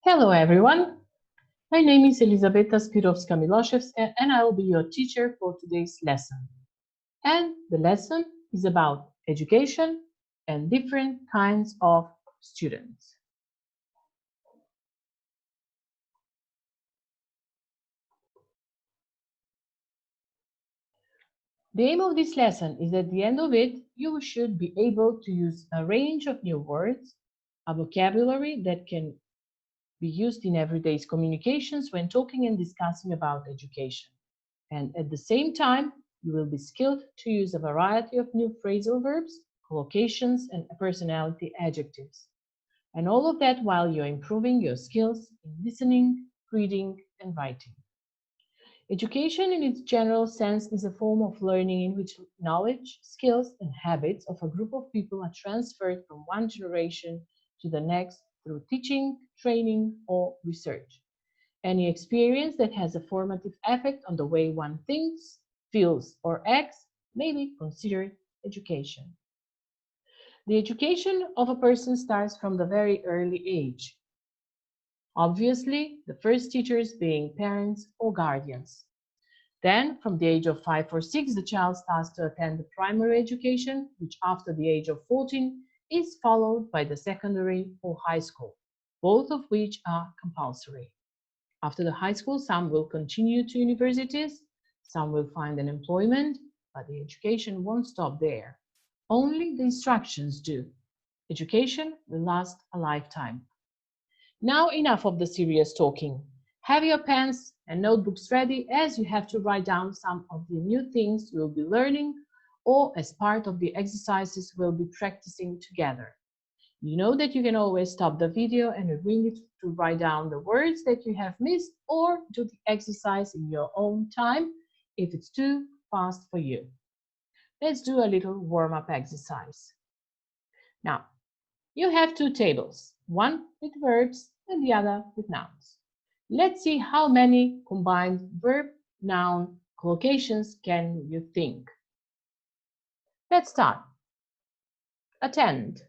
Hello everyone, my name is Elizabeta Spirowska-Miloszewska and I will be your teacher for today's lesson. And the lesson is about education and different kinds of students. The aim of this lesson is at the end of it, you should be able to use a range of new words, a vocabulary that can be used in everyday communications when talking and discussing about education. And at the same time, you will be skilled to use a variety of new phrasal verbs, collocations, and personality adjectives. And all of that while you're improving your skills in listening, reading, and writing. Education in its general sense is a form of learning in which knowledge, skills, and habits of a group of people are transferred from one generation to the next through teaching, training, or research. Any experience that has a formative effect on the way one thinks, feels, or acts may be considered education. The education of a person starts from the very early age. Obviously, the first teachers being parents or guardians. Then, from the age of 5 or 6, the child starts to attend the primary education, which after the age of 14 is followed by the secondary or high school, both of which are compulsory. After the high school, some will continue to universities, some will find an employment, but the education won't stop there. Only the instructions do. Education will last a lifetime. Now enough of the serious talking. Have your pens and notebooks ready as you have to write down some of the new things you'll be learning or as part of the exercises we'll be practicing together. You know that you can always stop the video and rewind it to write down the words that you have missed or do the exercise in your own time if it's too fast for you. Let's do a little warm-up exercise. Now, you have two tables, one with verbs and the other with nouns. Let's see how many combined verb-noun collocations can you think. Let's start. Attend.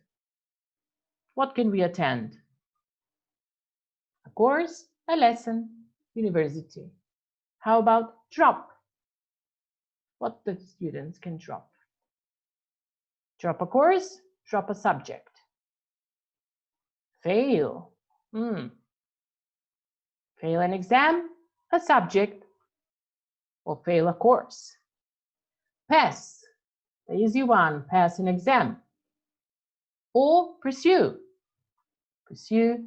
What can we attend? A course, a lesson, university. How about drop? What the students can drop? Drop a course, drop a subject. Fail. Fail an exam, a subject, or fail a course. Pass, the easy one, pass an exam. Or pursue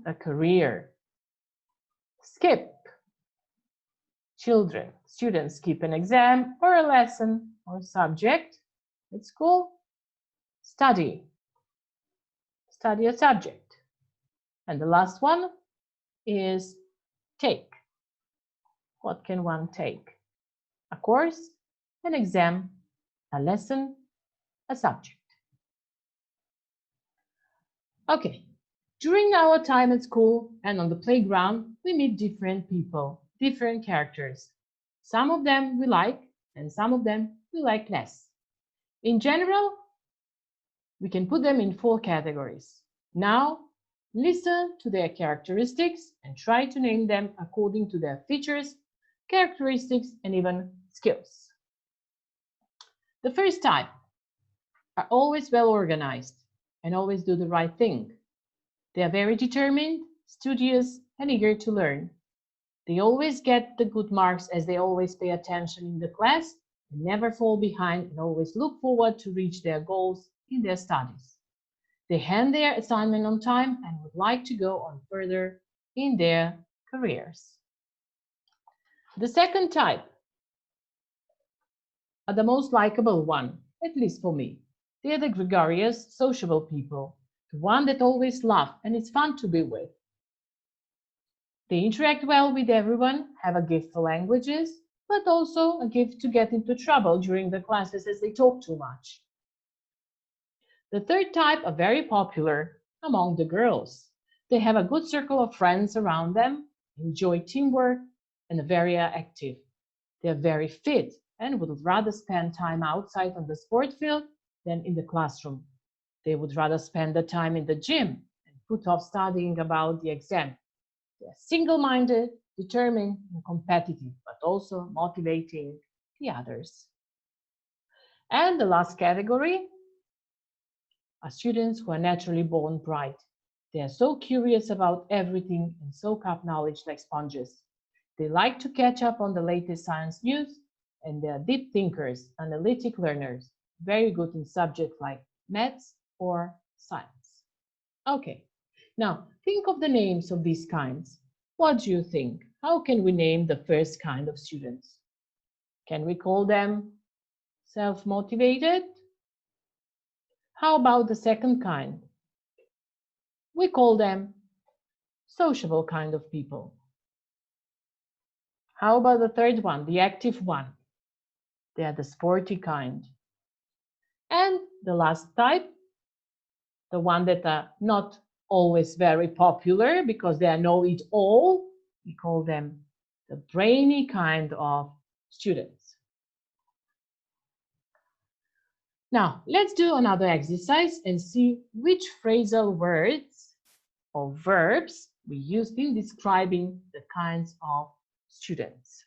a career. Skip, children, students skip an exam or a lesson or subject at school. Study a subject. And the last one is take. What can one take? A course, an exam, a lesson, a subject. Okay, during our time at school and on the playground, we meet different people, different characters. Some of them we like and some of them we like less. In general, we can put them in 4 categories. Now, listen to their characteristics and try to name them according to their features, characteristics, and even skills. The first type are always well organized and always do the right thing. They are very determined, studious, and eager to learn. They always get the good marks as they always pay attention in the class and never fall behind and always look forward to reach their goals in their studies. They hand their assignment on time and would like to go on further in their careers. The second type are the most likable one, at least for me. They are the gregarious, sociable people, the one that always laugh and it's fun to be with. They interact well with everyone, have a gift for languages, but also a gift to get into trouble during the classes as they talk too much. The third type are very popular among the girls. They have a good circle of friends around them, enjoy teamwork, and are very active. They are very fit and would rather spend time outside on the sport field than in the classroom. They would rather spend the time in the gym and put off studying about the exam. They're single-minded, determined, and competitive, but also motivating the others. And the last category are students who are naturally born bright. They are so curious about everything and soak up knowledge like sponges. They like to catch up on the latest science news, and they are deep thinkers, analytic learners, very good in subjects like maths or science. Okay, now think of the names of these kinds. What do you think? How can we name the first kind of students? Can we call them self-motivated? How about the second kind? We call them sociable kind of people. How about the third one, the active one? They are the sporty kind. And the last type, the one that are not always very popular because they are know-it-all, we call them the brainy kind of students. Now, let's do another exercise and see which phrasal words or verbs we used in describing the kinds of students.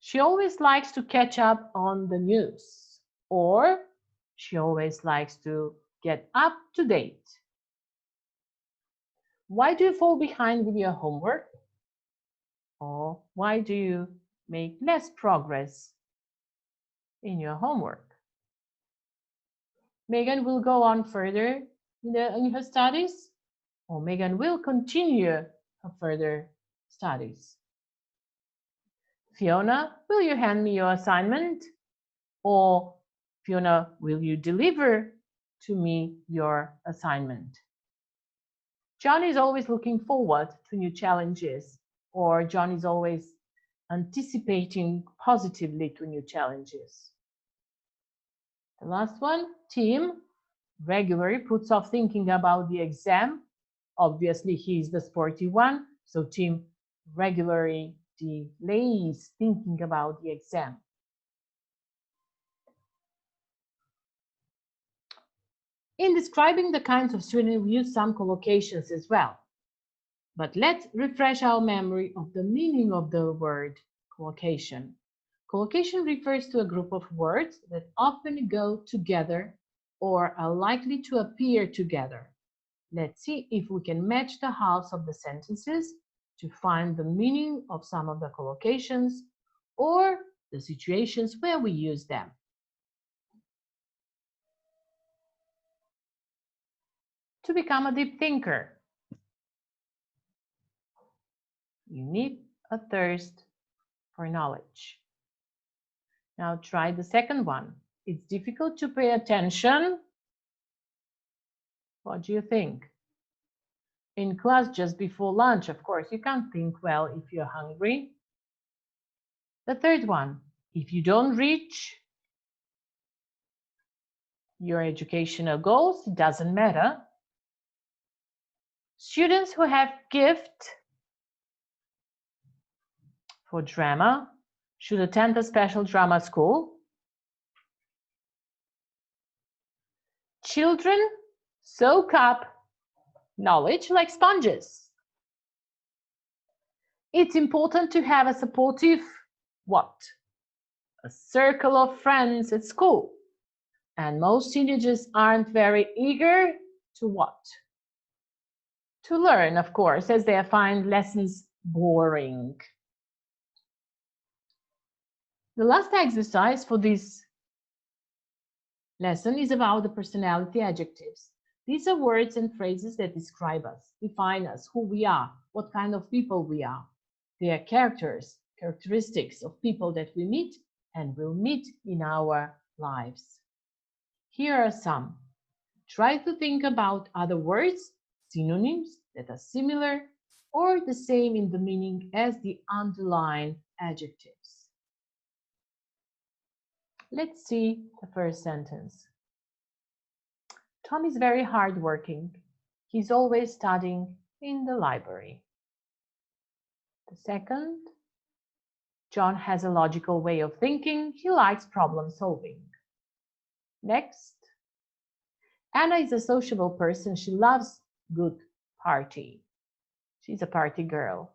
She always likes to catch up on the news, or she always likes to get up to date. Why do you fall behind with your homework? Or why do you make less progress in your homework? Megan will go on further in her studies, or Megan will continue her further studies. Fiona, will you hand me your assignment? Or Fiona, will you deliver to me your assignment? John is always looking forward to new challenges, or John is always anticipating positively to new challenges. The last one, Tim, regularly puts off thinking about the exam. Obviously, he's the sporty one, so Tim regularly delays thinking about the exam. In describing the kinds of students, we use some collocations as well. But let's refresh our memory of the meaning of the word collocation. Collocation refers to a group of words that often go together or are likely to appear together. Let's see if we can match the halves of the sentences to find the meaning of some of the collocations or the situations where we use them. To become a deep thinker, you need a thirst for knowledge. Now try the second one. It's difficult to pay attention. What do you think? In class just before lunch, of course, you can't think well if you're hungry. The third one, if you don't reach your educational goals, it doesn't matter. Students who have gift for drama should attend a special drama school. Children soak up knowledge like sponges. It's important to have a supportive what? A circle of friends at school. And most teenagers aren't very eager to what? To learn, of course, as they find lessons boring. The last exercise for this lesson is about the personality adjectives. These are words and phrases that describe us, define us, who we are, what kind of people we are. They are characteristics of people that we meet and will meet in our lives. Here are some. Try to think about other words, synonyms that are similar or the same in the meaning as the underlined adjectives. Let's see the first sentence. Tom is very hardworking. He's always studying in the library. The second, John has a logical way of thinking. He likes problem solving. Next, Anna is a sociable person. She loves good party. She's a party girl.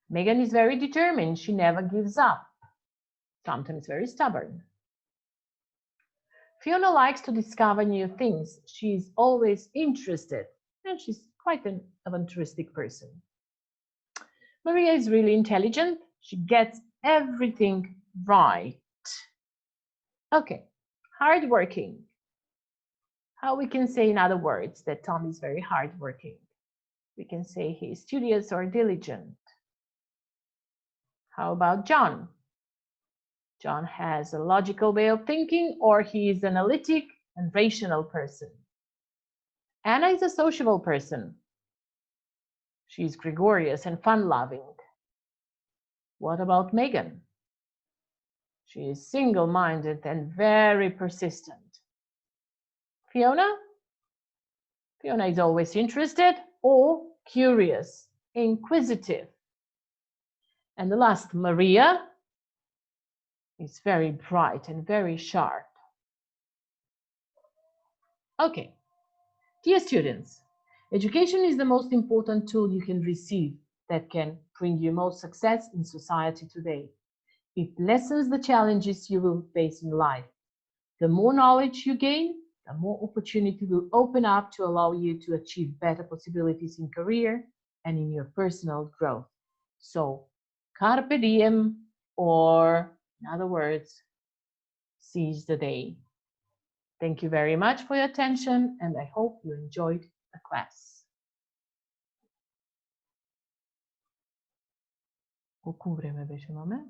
Megan is very determined. She never gives up. Sometimes very stubborn. Fiona likes to discover new things. She's always interested, and she's quite an aventouristic person. Maria is really intelligent. She gets everything right. Okay, hardworking. How we can say in other words that Tom is very hardworking? We can say he is studious or diligent. How about John? John has a logical way of thinking, or he is analytic and rational person. Anna is a sociable person. She is gregarious and fun-loving. What about Megan? She is single-minded and very persistent. Fiona? Fiona is always interested or curious, inquisitive. And the last, Maria, is very bright and very sharp. Okay, dear students, education is the most important tool you can receive that can bring you most success in society today. It lessens the challenges you will face in life. The more knowledge you gain, the more opportunity will open up to allow you to achieve better possibilities in career and in your personal growth. So, carpe diem, or in other words, seize the day. Thank you very much for your attention, and I hope you enjoyed the class. Ku kubre me беше mame?